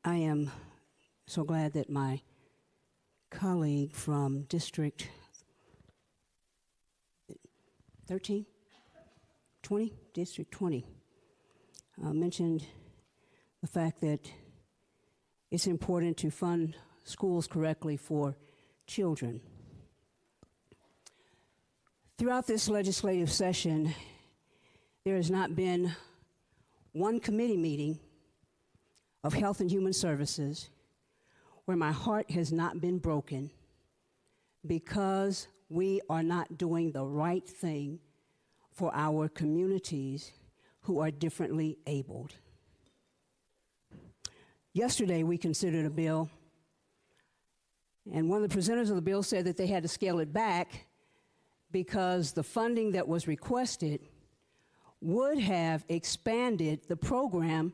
I am so glad that my colleague from District 13, 20, District 20, mentioned the fact that it's important to fund schools correctly for children. Throughout this legislative session, there has not been one committee meeting of Health and Human Services where my heart has not been broken because we are not doing the right thing for our communities who are differently abled. Yesterday, we considered a bill, and one of the presenters of the bill said that they had to scale it back because the funding that was requested would have expanded the program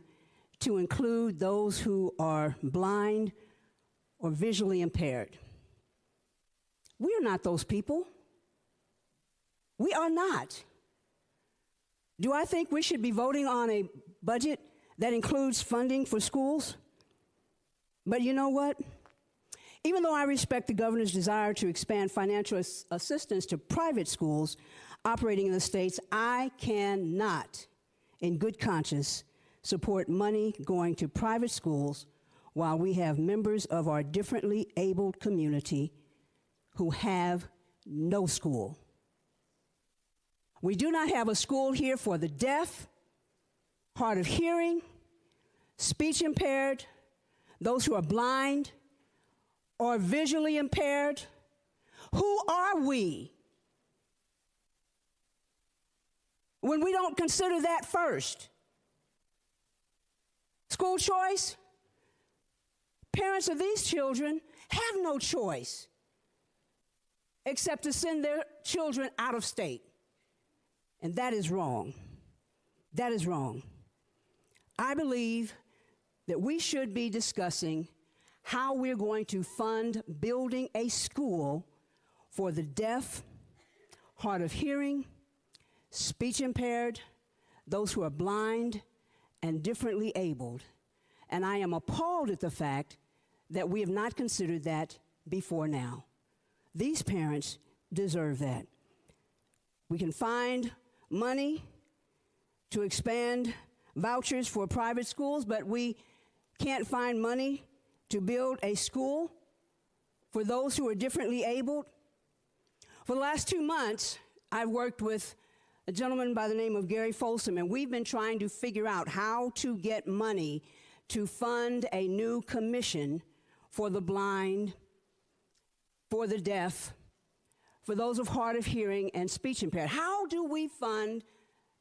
to include those who are blind or visually impaired. We are not those people. We are not. Do I think we should be voting on a budget that includes funding for schools? But you know what? Even though I respect the governor's desire to expand financial assistance to private schools operating in the states, I cannot, in good conscience, support money going to private schools while we have members of our differently abled community who have no school. We do not have a school here for the deaf, hard of hearing, speech impaired, those who are blind or visually impaired. Who are we when we don't consider that first? School choice? Parents of these children have no choice except to send their children out of state. And that is wrong. That is wrong. I believe that we should be discussing how we're going to fund building a school for the deaf, hard of hearing, speech impaired, those who are blind, and differently abled. And I am appalled at the fact that we have not considered that before now. These parents deserve that. We can find money to expand vouchers for private schools, but we can't find money to build a school for those who are differently abled. For the last 2 months, I've worked with a gentleman by the name of Gary Folsom, and we've been trying to figure out how to get money to fund a new commission for the blind, for the deaf, for those of hard of hearing and speech impaired. How do we fund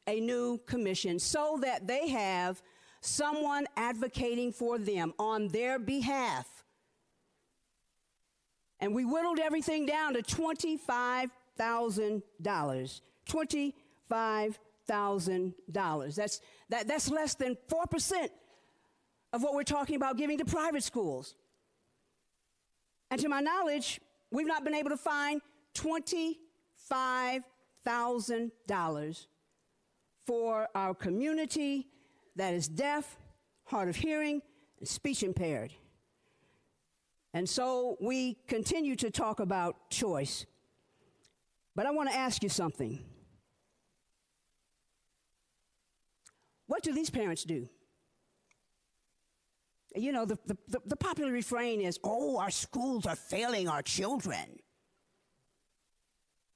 a new commission so that they have someone advocating for them on their behalf? And we whittled everything down to $25,000. $25,000. That's less than 4% of what we're talking about giving to private schools. And to my knowledge, we've not been able to find $25,000 for our community that is deaf, hard of hearing, and speech impaired. And so we continue to talk about choice. But I want to ask you something. What do these parents do? You know, the popular refrain is, oh, our schools are failing our children.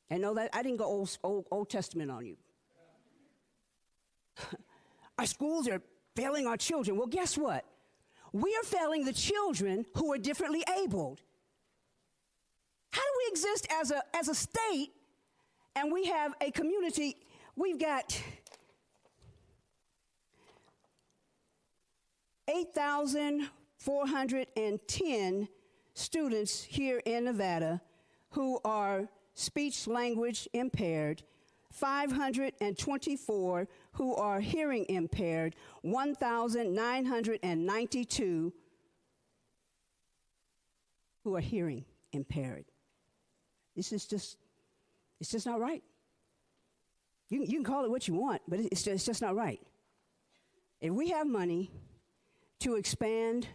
And know that I didn't go Old Testament on you. Our schools are failing our children. Well, guess what? We are failing the children who are differently abled. How do we exist as a state and we have a community? We've got 8,410 students here in Nevada who are speech language impaired, 524 who are hearing impaired, 1,992 who are hearing impaired. This is just, it's just not right. You can call it what you want, but it's just not right. If we have money to expand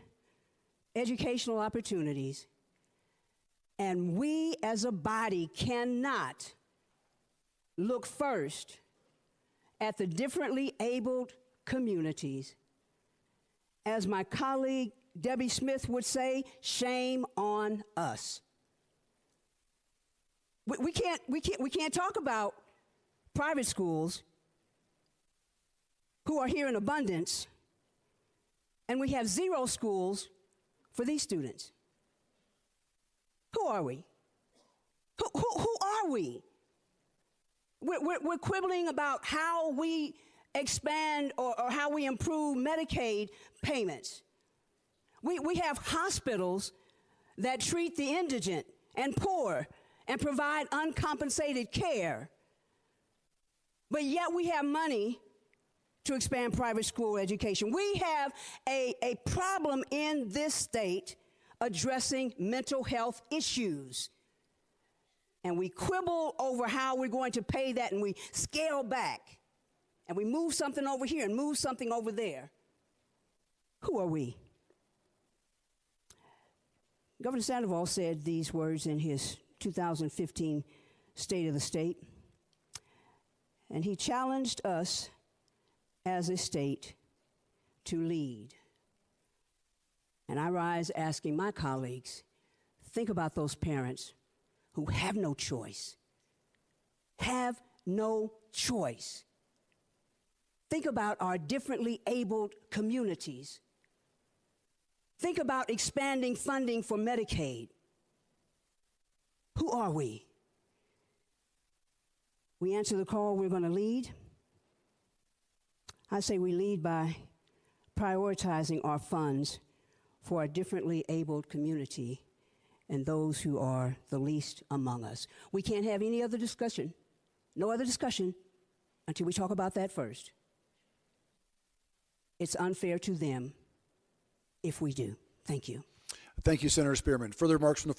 educational opportunities, and we as a body cannot look first at the differently abled communities. As my colleague Debbie Smith would say, shame on us. We can't talk about private schools who are here in abundance, and we have 0 schools for these students. Who are we? Who are we? We're quibbling about how we expand or how we improve Medicaid payments. We have hospitals that treat the indigent and poor and provide uncompensated care. But yet we have money to expand private school education. We have a problem in this state addressing mental health issues. And we quibble over how we're going to pay that, and we scale back. And we move something over here and move something over there. Who are we? Governor Sandoval said these words in his 2015 State of the State. And he challenged us as a state to lead. And I rise asking my colleagues, think about those parents who have no choice. Have no choice. Think about our differently abled communities. Think about expanding funding for Medicaid. Who are we? We answer the call, we're going to lead. I say we lead by prioritizing our funds for our differently abled community and those who are the least among us. We can't have any other discussion, no other discussion, until we talk about that first. It's unfair to them if we do. Thank you. Thank you, Senator Spearman. Further remarks from the